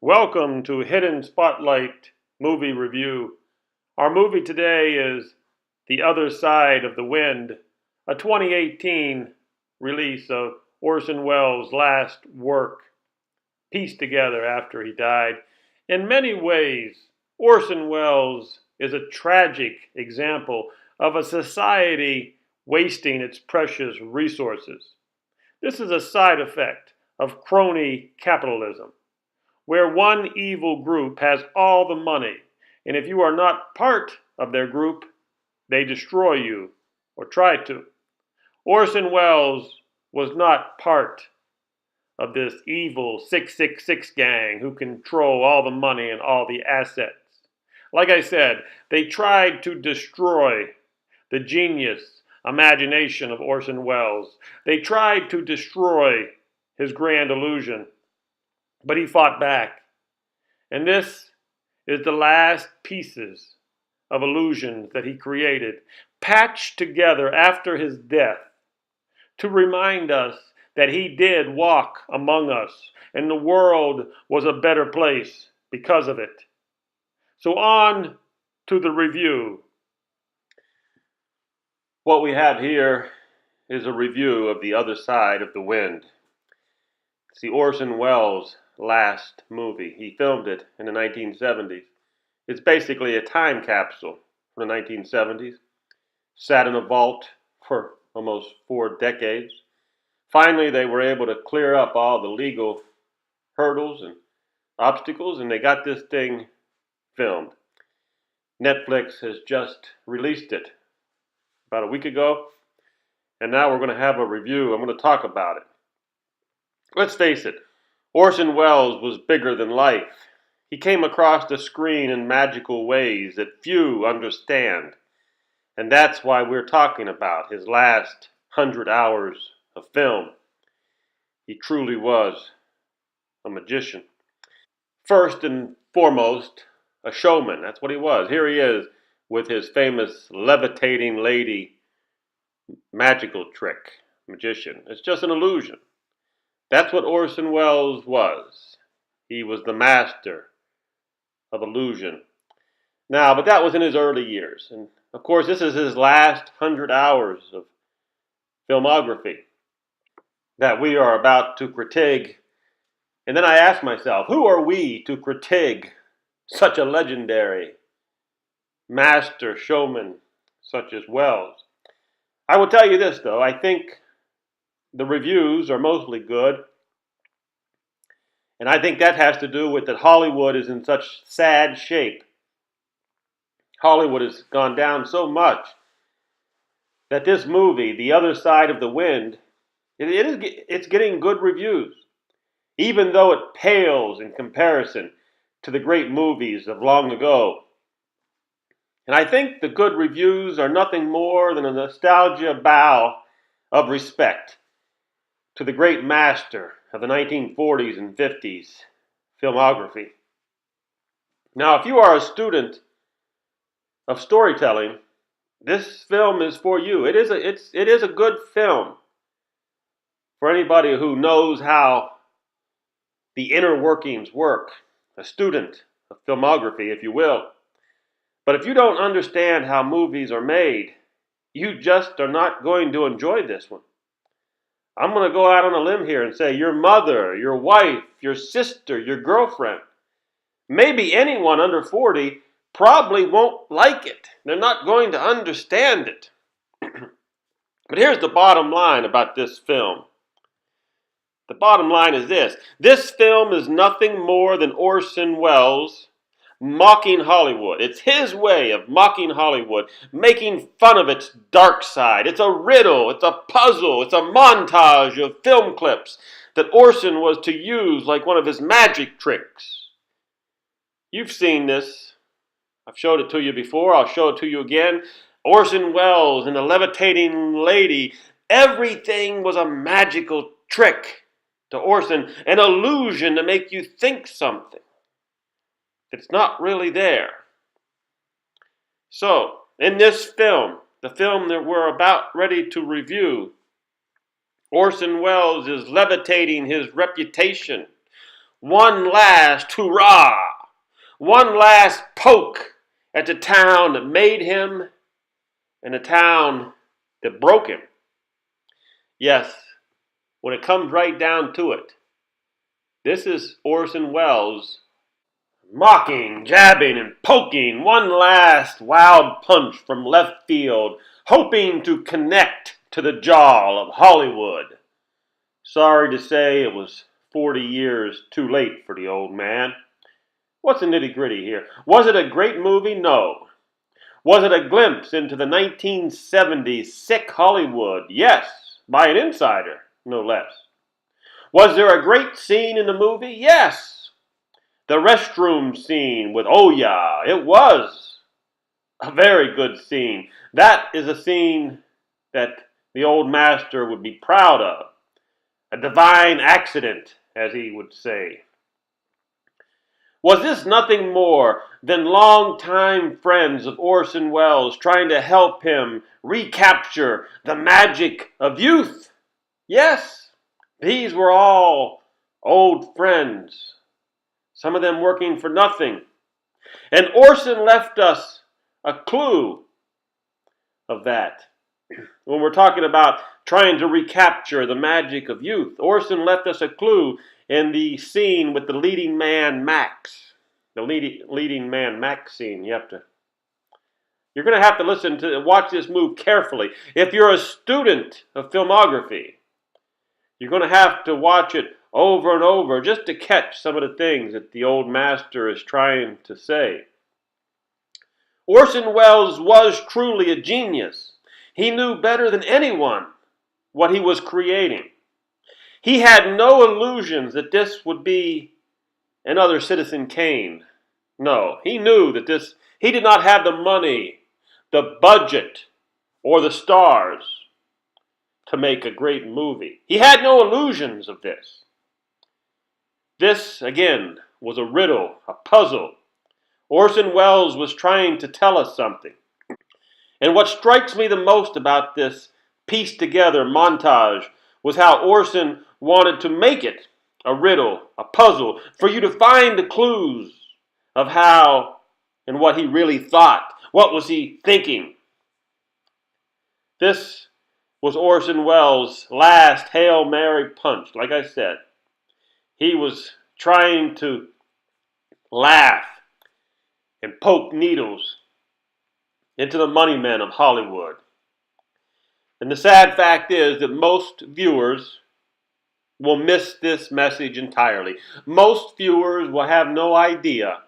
Welcome to Hidden Spotlight Movie Review. Our movie today is The Other Side of the Wind, a 2018 release of Orson Welles' last work, pieced together after he died. In many ways, Orson Welles is a tragic example of a society wasting its precious resources. This is a side effect of crony capitalism, where one evil group has all the money, and if you are not part of their group, they destroy you, or try to. Orson Welles was not part of this evil 666 gang who control all the money and all the assets. Like I said, they tried to destroy the genius imagination of Orson Welles. They tried to destroy his grand illusion, but he fought back. And this is the last pieces of illusions that he created, patched together after his death to remind us that he did walk among us and the world was a better place because of it. So on to the review. What we have here is a review of The Other Side of the Wind. It's the Orson Welles' last movie. He filmed it in the 1970s. It's basically a time capsule from the 1970s. Sat in a vault for almost 4 decades. Finally, they were able to clear up all the legal hurdles and obstacles, and they got this thing filmed. Netflix has just released it about a week ago, and now we're going to have a review. I'm going to talk about it. Let's face it, Orson Welles was bigger than life. He came across the screen in magical ways that few understand. And that's why we're talking about his last 100 hours of film. He truly was a magician. First and foremost, a showman. That's what he was. Here he is with his famous levitating lady magical trick, magician. It's just an illusion. That's what Orson Welles was. He was the master of illusion. Now, but that was in his early years. And of course, this is his last 100 hours of filmography that we are about to critique. And then I asked myself, who are we to critique such a legendary master showman such as Welles? I will tell you this, though. I think the reviews are mostly good. And I think that has to do with that Hollywood is in such sad shape. Hollywood has gone down so much that this movie, The Other Side of the Wind, it's getting good reviews, even though it pales in comparison to the great movies of long ago. And I think the good reviews are nothing more than a nostalgia bow of respect to the great master of the 1940s and 50s filmography. Now, if you are a student of storytelling, this film is for you. It is a good film for anybody who knows how the inner workings work, a student of filmography, if you will. But if you don't understand how movies are made, you just are not going to enjoy this one. I'm going to go out on a limb here and say your mother, your wife, your sister, your girlfriend, maybe anyone under 40 probably won't like it. They're not going to understand it. But here's the bottom line about this film. The bottom line is this. This film is nothing more than Orson Welles mocking Hollywood. It's his way of mocking Hollywood, making fun of its dark side. It's a riddle, it's a puzzle, it's a montage of film clips that Orson was to use like one of his magic tricks. You've seen this. I've showed it to you before. I'll show it to you again. Orson Welles and the levitating lady. Everything was a magical trick to Orson, an illusion to make you think something. It's not really there. So, in this film, the film that we're about ready to review, Orson Welles is levitating his reputation one last hurrah, one last poke at the town that made him and the town that broke him. Yes, when it comes right down to it, this is Orson Welles mocking, jabbing, and poking one last wild punch from left field, hoping to connect to the jaw of Hollywood. Sorry to say it was 40 years too late for the old man. What's the nitty-gritty here? Was it a great movie? No. Was it a glimpse into the 1970s sick Hollywood? Yes, by an insider, no less. Was there a great scene in the movie? Yes. The restroom scene with Oh Yeah, it was a very good scene. That is a scene that the old master would be proud of. A divine accident, as he would say. Was this nothing more than longtime friends of Orson Welles trying to help him recapture the magic of youth? Yes, these were all old friends, some of them working for nothing. And Orson left us a clue of that. When we're talking about trying to recapture the magic of youth, Orson left us a clue in the scene with the leading man Max. The leading man Max scene. You're going to have to watch this move carefully. If you're a student of filmography, you're going to have to watch it over and over just to catch some of the things that the old master is trying to say. Orson Welles was truly a genius. He knew better than anyone what he was creating. He had no illusions that this would be another Citizen Kane. No, he knew that he did not have the money, the budget, or the stars to make a great movie. He had no illusions of this. This, again, was a riddle, a puzzle. Orson Welles was trying to tell us something. And what strikes me the most about this pieced together montage was how Orson wanted to make it a riddle, a puzzle, for you to find the clues of how and what he really thought. What was he thinking? This was Orson Welles' last Hail Mary punch. Like I said, he was trying to laugh and poke needles into the money men of Hollywood. And the sad fact is that most viewers will miss this message entirely. Most viewers will have no idea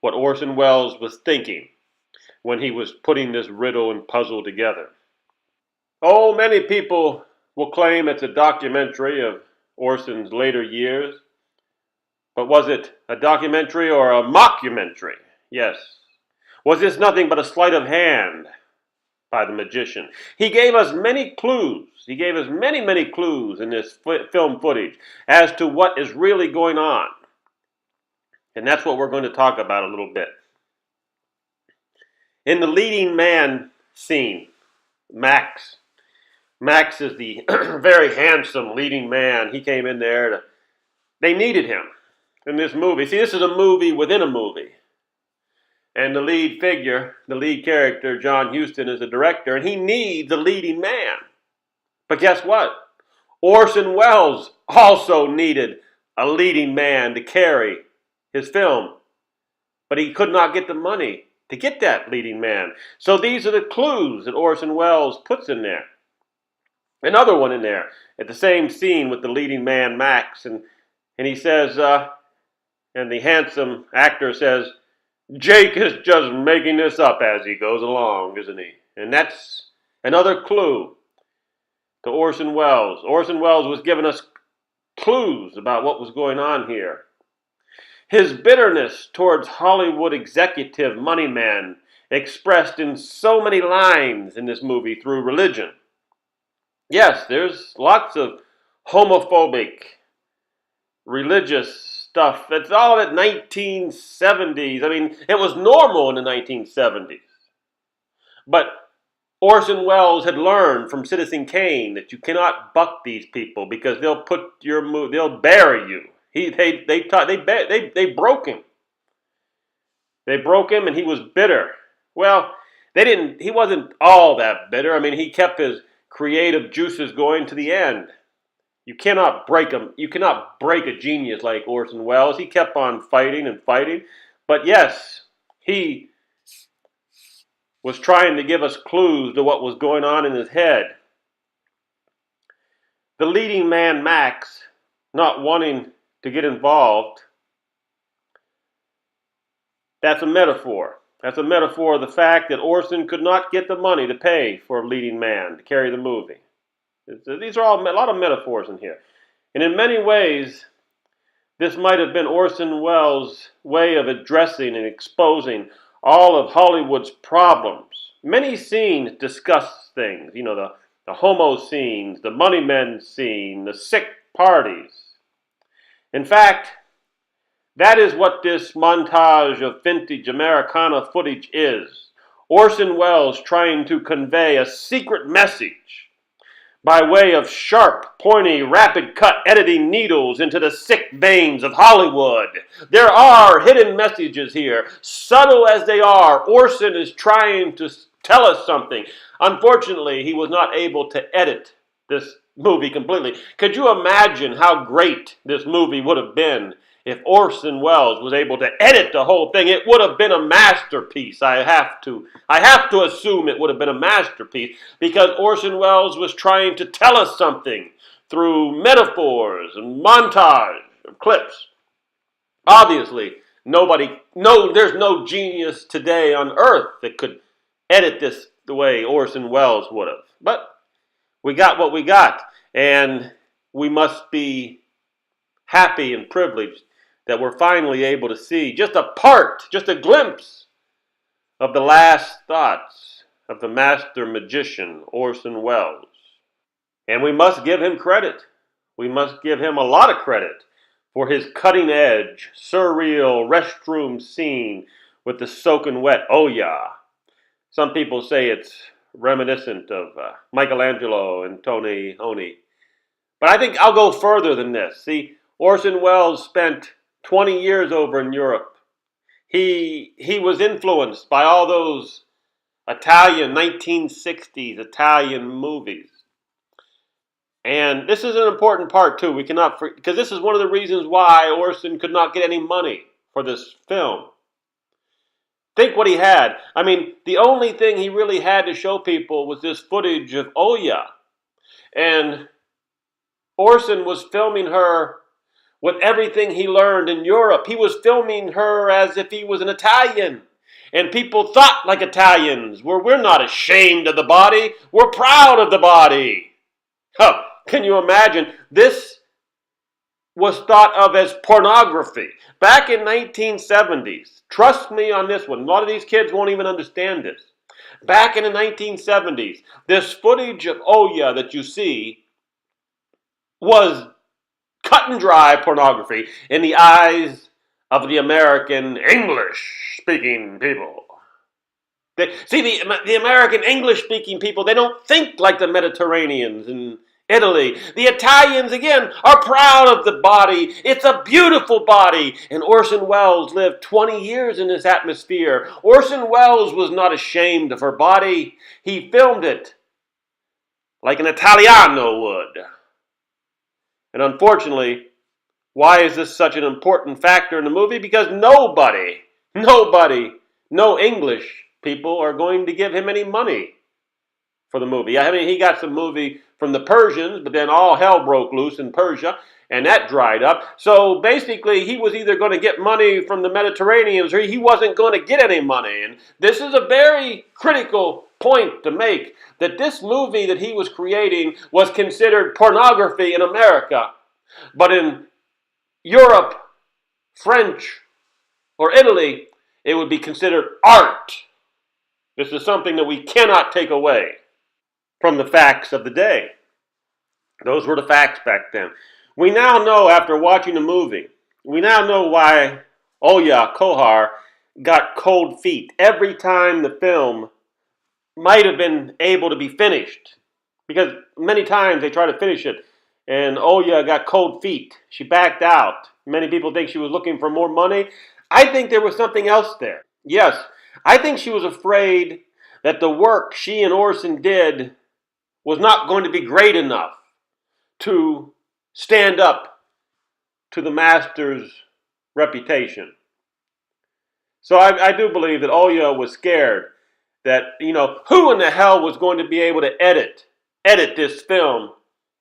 what Orson Welles was thinking when he was putting this riddle and puzzle together. Oh, many people will claim it's a documentary of Orson's later years. But was it a documentary or a mockumentary? Yes. Was this nothing but a sleight of hand by the magician? He gave us many clues. He gave us many, many clues in this film footage as to what is really going on. And that's what we're going to talk about a little bit. In the leading man scene, Max. Max is the very handsome leading man. He came in there. They needed him in this movie. See, this is a movie within a movie. And the lead figure, the lead character, John Huston, is the director, and he needs a leading man. But guess what? Orson Welles also needed a leading man to carry his film. But he could not get the money to get that leading man. So these are the clues that Orson Welles puts in there. Another one in there, at the same scene with the leading man, Max, and he says, and the handsome actor says, Jake is just making this up as he goes along, isn't he? And that's another clue to Orson Welles. Orson Welles was giving us clues about what was going on here. His bitterness towards Hollywood executive money men expressed in so many lines in this movie through religion. Yes, there's lots of homophobic, religious stuff. It's all at 1970s. I mean, it was normal in the 1970s. But Orson Welles had learned from Citizen Kane that you cannot buck these people because they'll bury you. They broke him. They broke him, and he was bitter. Well, they didn't. He wasn't all that bitter. I mean, he kept his creative juices going to the end. You cannot break him. You cannot break a genius like Orson Welles. He kept on fighting and fighting. But yes, he was trying to give us clues to what was going on in his head. The leading man, Max, not wanting to get involved, that's a metaphor. That's a metaphor of the fact that Orson could not get the money to pay for a leading man to carry the movie. These are all a lot of metaphors in here. And in many ways, this might have been Orson Welles' way of addressing and exposing all of Hollywood's problems. Many scenes discuss things, the homo scenes, the money men scene, the sick parties. In fact, that is what this montage of vintage Americana footage is. Orson Welles trying to convey a secret message by way of sharp, pointy, rapid-cut editing needles into the sick veins of Hollywood. There are hidden messages here. Subtle as they are, Orson is trying to tell us something. Unfortunately, he was not able to edit this movie completely. Could you imagine how great this movie would have been if Orson Welles was able to edit the whole thing? It would have been a masterpiece. I have to assume it would have been a masterpiece, because Orson Welles was trying to tell us something through metaphors and montage of clips. Obviously, there's no genius today on earth that could edit this the way Orson Welles would have. But we got what we got, and we must be happy and privileged that we're finally able to see just a glimpse of the last thoughts of the master magician, Orson Welles. And we must give him credit. We must give him a lot of credit for his cutting-edge, surreal restroom scene with the soaking wet Oya. Some people say it's reminiscent of Michelangelo and Tony Honi. But I think I'll go further than this. See, Orson Welles spent 20 years over in Europe. He was influeinfluenced by all those Italian 1960s Italian movies. And this is an important part too. We cannot, because this is one of the reasons why Orson could not get any money for this film. Think what he had. I mean, the only thing he really had to show people was this footage of Oya. And Orson was filming her with everything he learned in Europe. He was filming her as if he was an Italian. And people thought like Italians. We're not ashamed of the body. We're proud of the body. Huh. Can you imagine? This was thought of as pornography. Back in 1970s, trust me on this one, a lot of these kids won't even understand this. Back in the 1970s, this footage of Oya that you see was cut and dry pornography in the eyes of the American English-speaking people. The American English-speaking people, they don't think like the Mediterraneans and Italy. The Italians, again, are proud of the body. It's a beautiful body. And Orson Welles lived 20 years in this atmosphere. Orson Welles was not ashamed of her body. He filmed it like an Italiano would. And unfortunately, why is this such an important factor in the movie? Because nobody, no English people are going to give him any money for the movie. I mean, he got some movie from the Persians, but then all hell broke loose in Persia, and that dried up. So basically, he was either going to get money from the Mediterraneans or he wasn't going to get any money. And this is a very critical point to make, that this movie that he was creating was considered pornography in America. But in Europe, French, or Italy, it would be considered art. This is something that we cannot take away from the facts of the day. Those were the facts back then. We now know, after watching the movie, we now know why Oya Kohar got cold feet every time the film might have been able to be finished. Because many times they tried to finish it, and Oya got cold feet. She backed out. Many people think she was looking for more money. I think there was something else there. Yes, I think she was afraid that the work she and Orson did was not going to be great enough to stand up to the master's reputation. So I do believe that Oya was scared that, who in the hell was going to be able to edit this film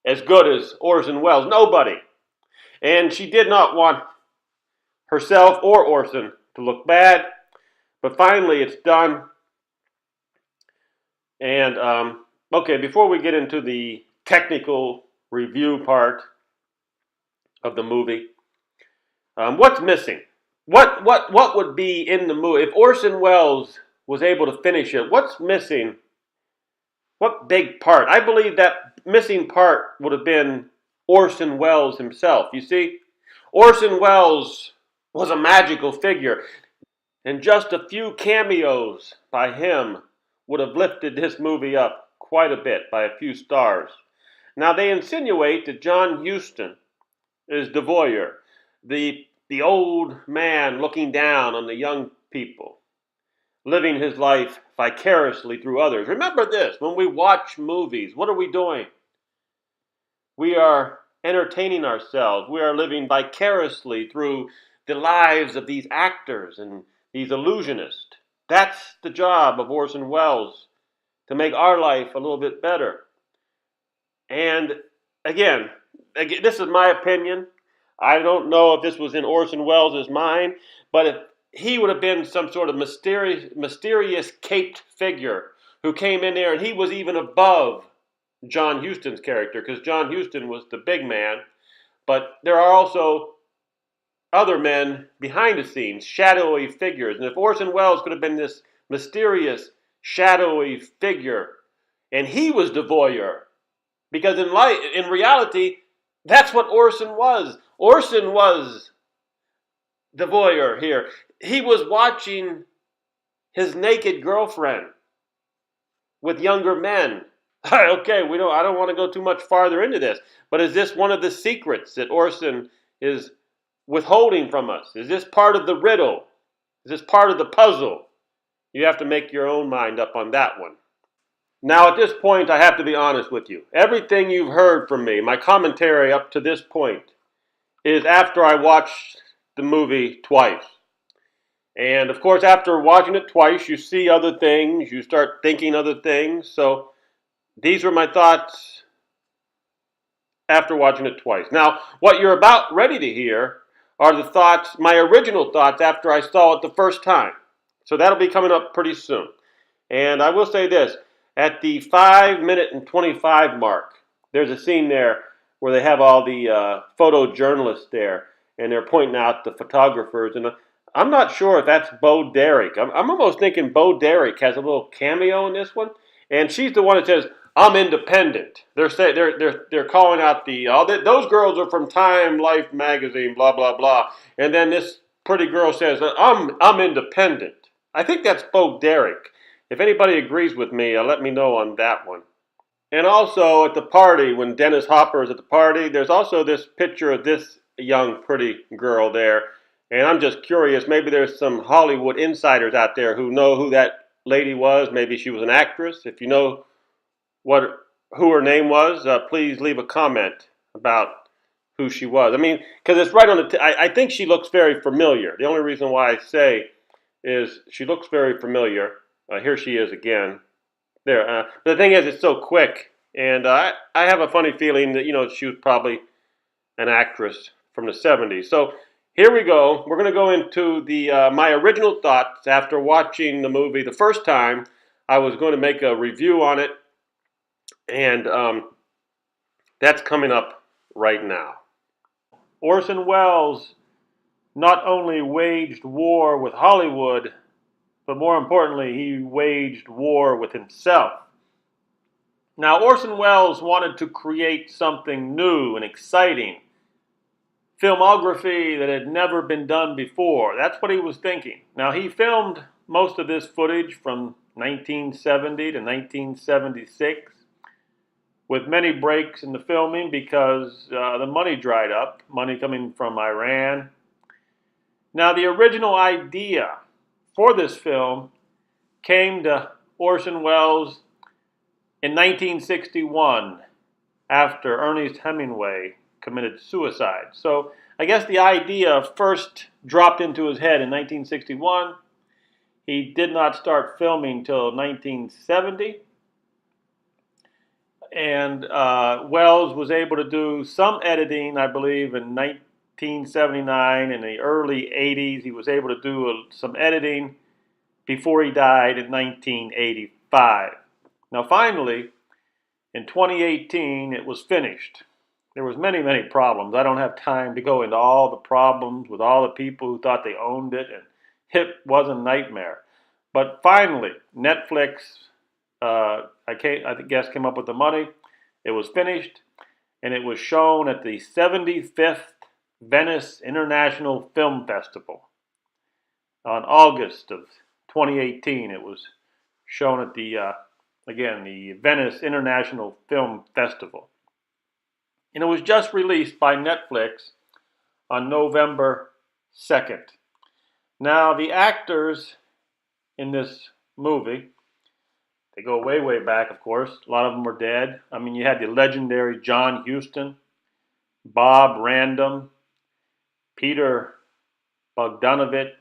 as good as Orson Welles? Nobody. And she did not want herself or Orson to look bad. But finally, it's done. And, okay, before we get into the technical review part of the movie, what's missing? What would be in the movie? If Orson Welles was able to finish it, what's missing? What big part? I believe that missing part would have been Orson Welles himself. You see, Orson Welles was a magical figure, and just a few cameos by him would have lifted this movie up quite a bit by a few stars. Now, they insinuate that John Huston is the voyeur, the old man looking down on the young people, living his life vicariously through others. Remember this, when we watch movies, what are we doing? We are entertaining ourselves. We are living vicariously through the lives of these actors and these illusionists. That's the job of Orson Welles, to make our life a little bit better. And again, this is my opinion. I don't know if this was in Orson Welles' mind, but if he would have been some sort of mysterious caped figure who came in there, and he was even above John Huston's character, because John Huston was the big man, but there are also other men behind the scenes, shadowy figures. And if Orson Welles could have been this mysterious, shadowy figure, and he was the voyeur, because in reality, that's what Orson was. Orson was the voyeur here. He was watching his naked girlfriend with younger men. Okay, I don't want to go too much farther into this, but is this one of the secrets that Orson is withholding from us? Is this part of the riddle? Is this part of the puzzle? You have to make your own mind up on that one. Now, at this point, I have to be honest with you. Everything you've heard from me, my commentary up to this point, is after I watched the movie twice. And of course, after watching it twice, you see other things, you start thinking other things. So these were my thoughts after watching it twice. Now, what you're about ready to hear are the thoughts, my original thoughts after I saw it the first time. So that'll be coming up pretty soon. And I will say this, at the 5-minute and 25 mark, there's a scene there where they have all the photojournalists there, and they're pointing out the photographers. And I'm not sure if that's Bo Derek. I'm almost thinking Bo Derek has a little cameo in this one. And she's the one that says, "I'm independent." They're calling out those girls are from Time Life magazine, blah blah blah. And then this pretty girl says, "I'm independent." I think that's Bo Derek. If anybody agrees with me, let me know on that one. And also at the party, when Dennis Hopper is at the party, there's also this picture of this young pretty girl there. And I'm just curious, maybe there's some Hollywood insiders out there who know who that lady was. Maybe she was an actress. If you know who her name was, please leave a comment about who she was. I mean, because it's right on I think she looks very familiar. The only reason why I say is she looks very familiar. Here she is again. There. But the thing is, it's so quick. And I have a funny feeling that, she was probably an actress from the 70s. So here we go. We're going to go into my original thoughts after watching the movie the first time. I was going to make a review on it. And that's coming up right now. Orson Welles not only waged war with Hollywood, but more importantly, he waged war with himself. Now, Orson Welles wanted to create something new and exciting, filmography that had never been done before. That's what he was thinking. Now, he filmed most of this footage from 1970 to 1976. with many breaks in the filming because the money dried up, money coming from Iran. Now, the original idea for this film came to Orson Welles in 1961 after Ernest Hemingway committed suicide. So I guess the idea first dropped into his head in 1961. He did not start filming till 1970. And Welles was able to do some editing, I believe, in 1979. In the early 80s, he was able to do some editing before he died in 1985. Now, finally, in 2018, it was finished. There was many problems. I don't have time to go into all the problems with all the people who thought they owned it, and it was a nightmare. But finally, Netflix, I guess, came up with the money. It was finished, and it was shown at the 75th Venice International Film Festival on August of 2018. It was shown at the Venice International Film Festival. And it was just released by Netflix on November 2nd. Now, the actors in this movie, they go way back, of course. A lot of them are dead. I mean, you had the legendary John Huston, Bob Random, Peter Bogdanovich,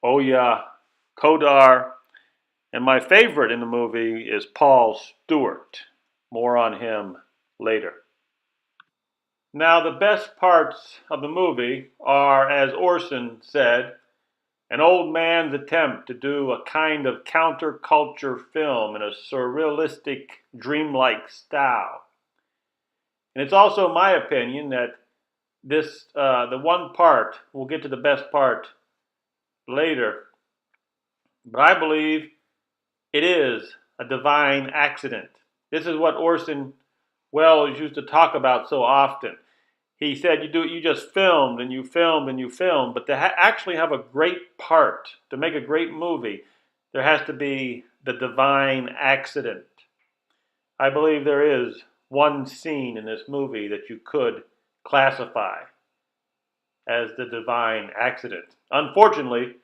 Oya Kodar, and my favorite in the movie is Paul Stewart. More on him later. Now, the best parts of the movie are, as Orson said, an old man's attempt to do a kind of counterculture film in a surrealistic, dreamlike style. And it's also my opinion that this, the one part, we'll get to the best part later, but I believe it is a divine accident. This is what Orson Welles used to talk about so often. He said, you just filmed and you filmed and you filmed, but to actually have a great part, to make a great movie, there has to be the divine accident. I believe there is one scene in this movie that you could classify as the divine accident. Unfortunately,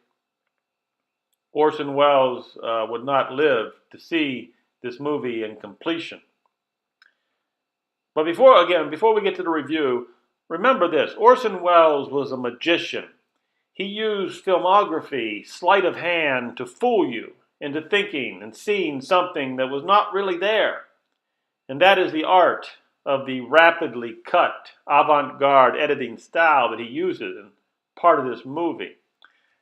Orson Welles would not live to see this movie in completion. But before we get to the review, remember this: Orson Welles was a magician. He used filmography, sleight of hand, to fool you into thinking and seeing something that was not really there. And that is the art of the rapidly cut, avant-garde editing style that he uses in part of this movie.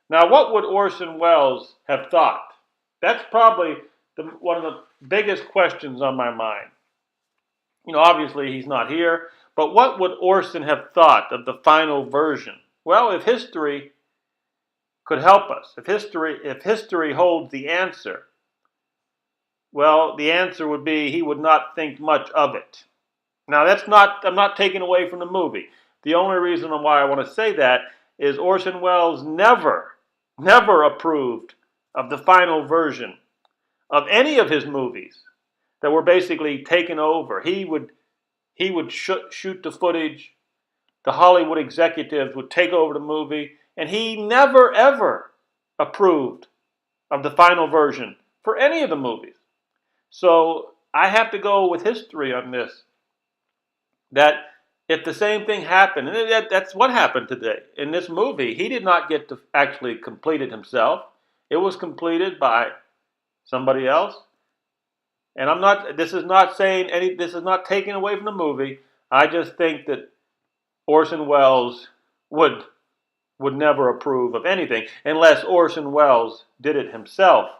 Now, what would Orson Welles have thought? That's probably one of the biggest questions on my mind. You know, obviously he's not here, but what would Orson have thought of the final version? Well, if history could help us, if history holds the answer, well, the answer would be he would not think much of it. Now, I'm not taking away from the movie. The only reason why I want to say that is Orson Welles never approved of the final version of any of his movies that were basically taken over. He would shoot the footage. The Hollywood executives would take over the movie, and he never ever approved of the final version for any of the movies. So I have to go with history on this. That if the same thing happened, and that's what happened today in this movie, he did not get to actually complete it himself. It was completed by somebody else. And this is not taking away from the movie. I just think that Orson Welles would never approve of anything unless Orson Welles did it himself,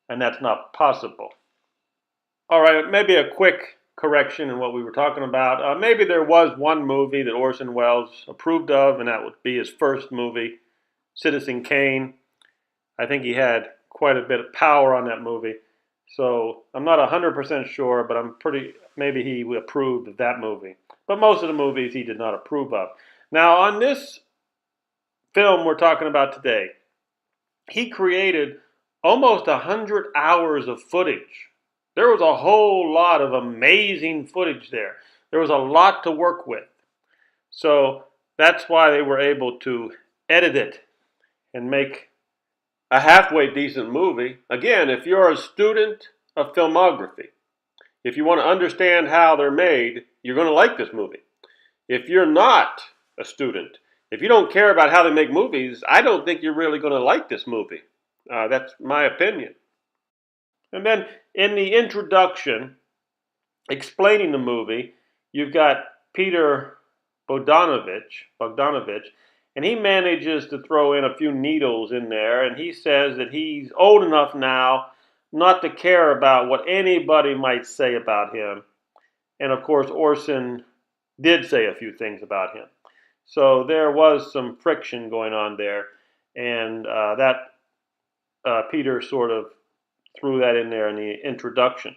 and that's not possible. All right, maybe a quick correction in what we were talking about. Maybe there was one movie that Orson Welles approved of, and that would be his first movie, Citizen Kane. I think he had quite a bit of power on that movie. So I'm not 100% sure, but maybe he approved of that movie. But most of the movies he did not approve of. Now, on this film we're talking about today, he created almost 100 hours of footage There was a whole lot of amazing footage there. There was a lot to work with. So that's why they were able to edit it and make a halfway decent movie. Again, if you're a student of filmography, if you want to understand how they're made, you're going to like this movie. If you're not a student, if you don't care about how they make movies, I don't think you're really going to like this movie. That's my opinion. And then in the introduction, explaining the movie, you've got Peter Bogdanovich, and he manages to throw in a few needles in there, and he says that he's old enough now not to care about what anybody might say about him. And of course, Orson did say a few things about him. So there was some friction going on there, and Peter sort of threw that in there in the introduction.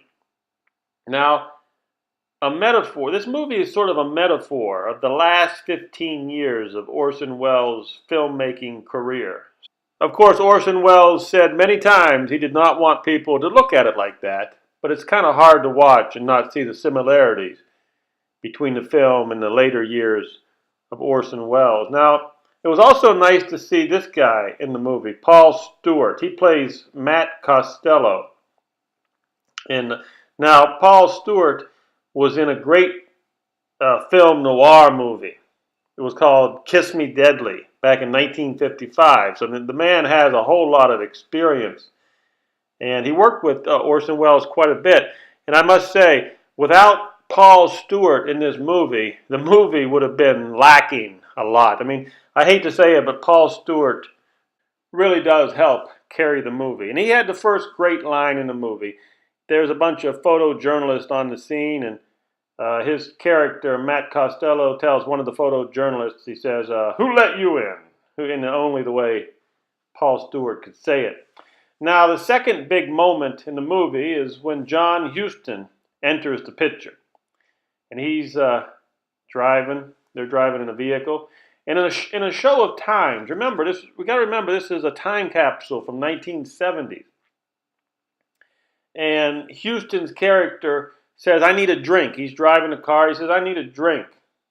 Now, a metaphor. This movie is sort of a metaphor of the last 15 years of Orson Welles' filmmaking career. Of course, Orson Welles said many times he did not want people to look at it like that, but it's kind of hard to watch and not see the similarities between the film and the later years of Orson Welles. Now, it was also nice to see this guy in the movie, Paul Stewart. He plays Matt Costello. And now, Paul Stewart was in a great film noir movie. It was called Kiss Me Deadly back in 1955. So the man has a whole lot of experience. And he worked with Orson Welles quite a bit. And I must say, without Paul Stewart in this movie, the movie would have been lacking a lot. I mean, I hate to say it, but Paul Stewart really does help carry the movie. And he had the first great line in the movie. There's a bunch of photojournalists on the scene, and his character, Matt Costello, tells one of the photojournalists, he says, "Who let you in?" In only the way Paul Stewart could say it. Now, the second big moment in the movie is when John Huston enters the picture. And he's driving. They're driving in a vehicle. And in a show of times, remember, we got to remember this is a time capsule from 1970s. And Huston's character says, "I need a drink." He's driving the car. He says, "I need a drink."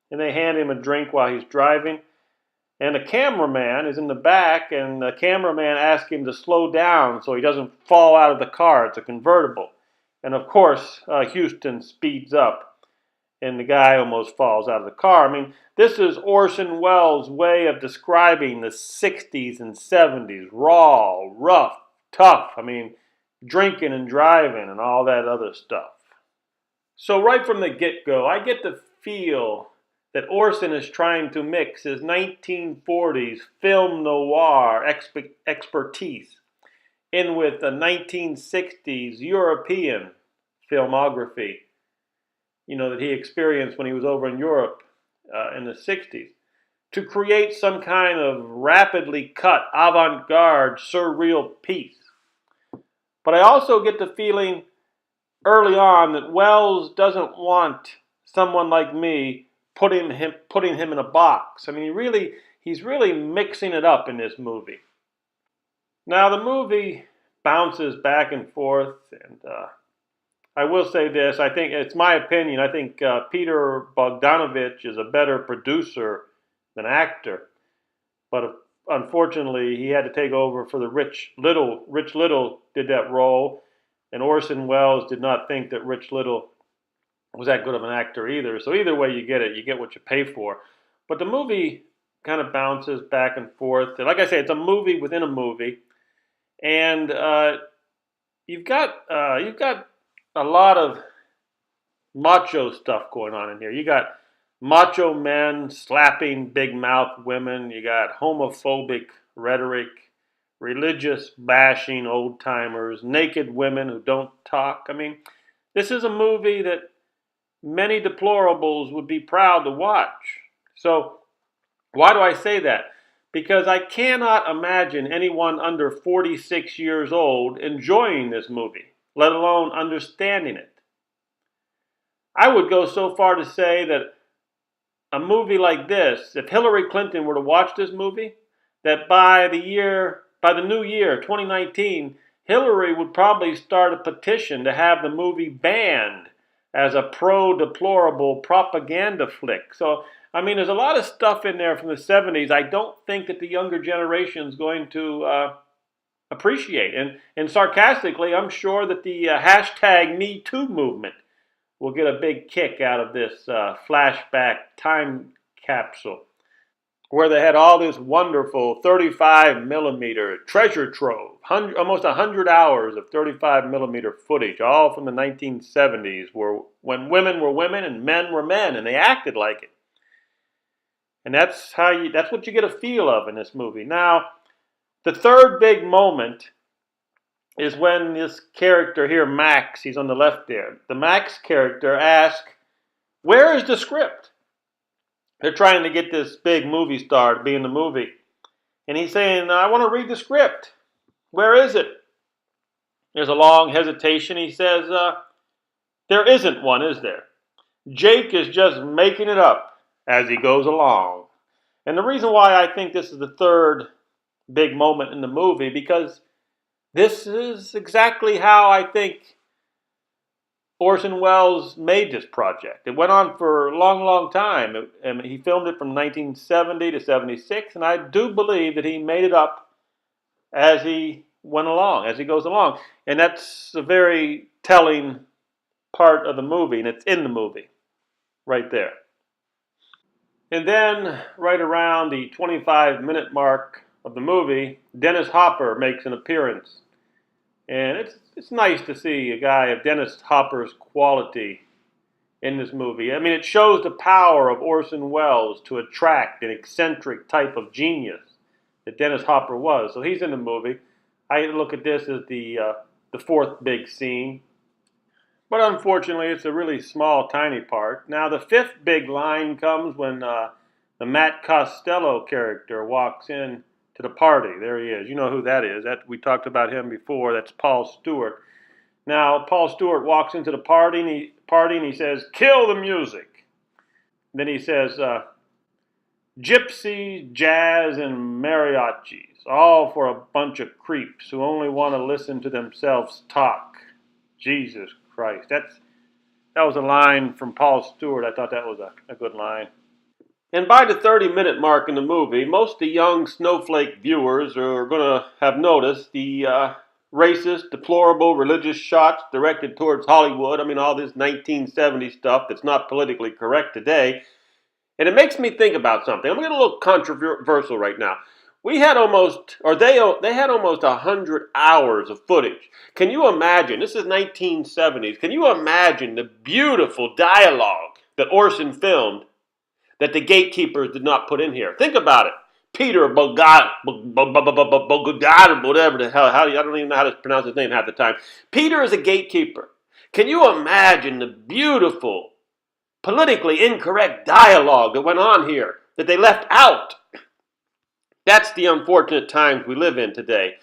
And they hand him a drink while he's driving. And the cameraman is in the back, and the cameraman asks him to slow down so he doesn't fall out of the car. It's a convertible. And of course, Huston speeds up, and the guy almost falls out of the car. I mean, this is Orson Welles' way of describing the 60s and 70s. Raw, rough, tough. I mean, drinking and driving and all that other stuff. So right from the get-go, I get the feel that Orson is trying to mix his 1940s film noir expertise in with the 1960s European filmography, that he experienced when he was over in Europe in the 60s, to create some kind of rapidly cut, avant-garde, surreal piece. But I also get the feeling early on that Welles doesn't want someone like me putting him in a box. I mean, he's really mixing it up in this movie. Now, the movie bounces back and forth, and I will say this. I think, it's my opinion, I think Peter Bogdanovich is a better producer than actor. But unfortunately, he had to take over for the Rich Little. Rich Little did that role, and Orson Welles did not think that Rich Little was that good of an actor either. So either way you get it, you get what you pay for. But the movie kind of bounces back and forth. And like I say, it's a movie within a movie, and you've got a lot of macho stuff going on in here. You got macho men slapping big mouth women. You got homophobic rhetoric, religious bashing old timers, naked women who don't talk. I mean, this is a movie that many deplorables would be proud to watch. So why do I say that? Because I cannot imagine anyone under 46 years old enjoying this movie, let alone understanding it. I would go so far to say that a movie like this, if Hillary Clinton were to watch this movie, that by the new year, 2019, Hillary would probably start a petition to have the movie banned as a pro-deplorable propaganda flick. So, I mean, there's a lot of stuff in there from the 70s I don't think that the younger generation is going to appreciate. And sarcastically, I'm sure that the hashtag Me Too movement will get a big kick out of this flashback time capsule where they had all this wonderful 35 millimeter treasure trove, almost 100 hours of 35 millimeter footage, all from the 1970s, when women were women and men were men, and they acted like it. And that's what you get a feel of in this movie. Now, the third big moment is when this character here, Max, he's on the left there. The Max character asks, "Where is the script?" They're trying to get this big movie star to be in the movie. And he's saying, "I want to read the script. Where is it?" There's a long hesitation. He says, "There isn't one, is there? Jake is just making it up as he goes along." And the reason why I think this is the third big moment in the movie, because this is exactly how I think Orson Welles made this project. It went on for a long, long time. And he filmed it from 1970 to 76, and I do believe that he made it up as he went along, as he goes along. And that's a very telling part of the movie, and it's in the movie right there. And then, right around the 25-minute mark of the movie, Dennis Hopper makes an appearance. And it's nice to see a guy of Dennis Hopper's quality in this movie. I mean, it shows the power of Orson Welles to attract an eccentric type of genius that Dennis Hopper was. So he's in the movie. I look at this as the fourth big scene. But unfortunately, it's a really small, tiny part. Now, the fifth big line comes when the Matt Costello character walks in to the party. There he is. You know who that is. We talked about him before. That's Paul Stewart. Now, Paul Stewart walks into the party and he says, "Kill the music." Then he says, "Gypsies, jazz, and mariachis, all for a bunch of creeps who only want to listen to themselves talk." Jesus Christ. That was a line from Paul Stewart. I thought that was a good line. And by the 30-minute mark in the movie, most of the young snowflake viewers are going to have noticed the racist, deplorable religious shots directed towards Hollywood. I mean, all this 1970s stuff that's not politically correct today. And it makes me think about something. I'm getting a little controversial right now. They had almost 100 hours of footage. Can you imagine? This is 1970s. Can you imagine the beautiful dialogue that Orson filmed that the gatekeepers did not put in here? Think about it. Peter Bogdanovich, whatever the hell, I don't even know how to pronounce his name half the time. Peter is a gatekeeper. Can you imagine the beautiful, politically incorrect dialogue that went on here that they left out? That's the unfortunate times we live in today.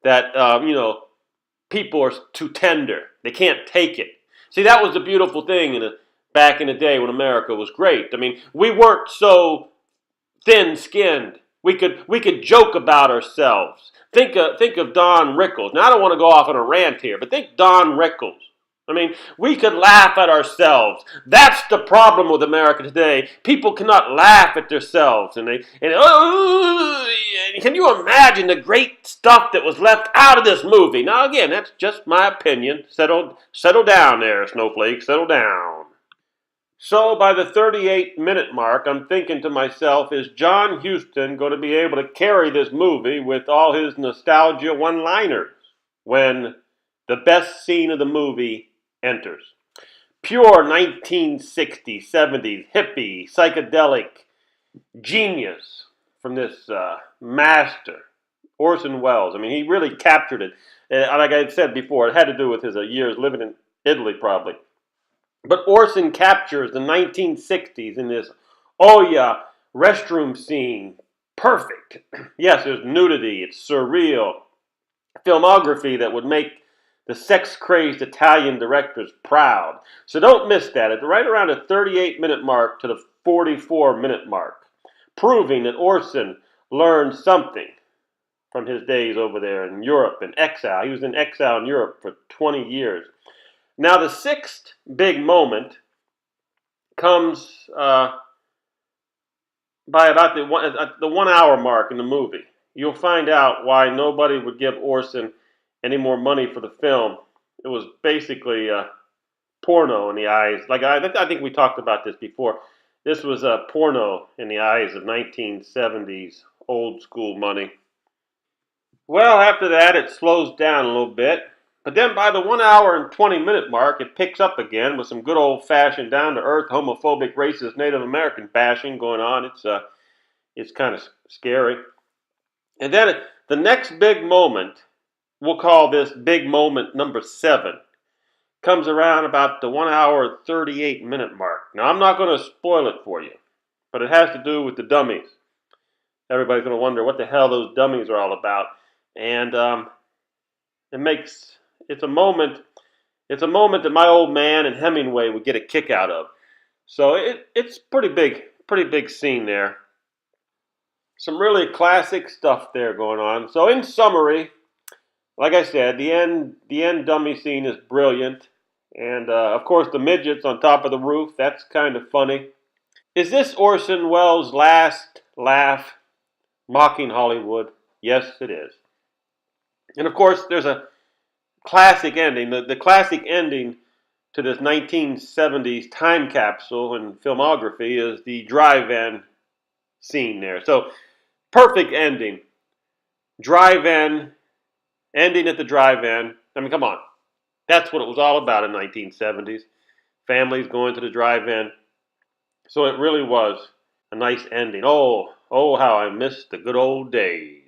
That people are too tender. They can't take it. See, that was the beautiful thing back in the day when America was great. I mean, we weren't so thin-skinned. We could joke about ourselves. Think of Don Rickles. Now, I don't want to go off on a rant here, but think Don Rickles. I mean, we could laugh at ourselves. That's the problem with America today. People cannot laugh at themselves, and can you imagine the great stuff that was left out of this movie? Now, again, that's just my opinion. Settle down there, snowflake. Settle down. So by the 38-minute mark, I'm thinking to myself, is John Huston going to be able to carry this movie with all his nostalgia one-liners when the best scene of the movie enters? Pure 1960s, 70s, hippie, psychedelic genius from this master, Orson Welles. I mean, he really captured it. Like I had said before, it had to do with his years living in Italy, probably. But Orson captures the 1960s in this, oh yeah, restroom scene. Perfect. Yes, there's nudity. It's surreal. Filmography that would make the sex-crazed Italian directors proud. So don't miss that. It's right around the 38-minute mark to the 44-minute mark, proving that Orson learned something from his days over there in Europe in exile. He was in exile in Europe for 20 years. Now, the sixth big moment comes by about the 1 hour mark in the movie. You'll find out why nobody would give Orson any more money for the film. It was basically porno in the eyes. Like I think we talked about this before. This was a porno in the eyes of 1970s old school money. Well, after that, it slows down a little bit. But then by the 1 hour and 20-minute mark, it picks up again with some good old fashioned, down to earth, homophobic, racist Native American bashing going on. It's kind of scary. And then the next big moment, we'll call this big moment number 7, comes around about the 1 hour 38-minute mark. Now, I'm not going to spoil it for you, but it has to do with the dummies. Everybody's going to wonder what the hell those dummies are all about. And it makes it's a moment it's a moment that my old man and Hemingway would get a kick out of. So it's pretty big scene there. Some really classic stuff there going on. So in summary, like I said, the end dummy scene is brilliant, and of course the midgets on top of the roof. That's kind of funny. Is this Orson Welles' last laugh mocking Hollywood? Yes, it is. And of course, there's a classic ending. The classic ending to this 1970s time capsule and filmography is the drive-in scene there. So perfect ending. Drive-in, ending at the drive-in. I mean, come on. That's what it was all about in 1970s. Families going to the drive-in. So it really was a nice ending. Oh, how I miss the good old days.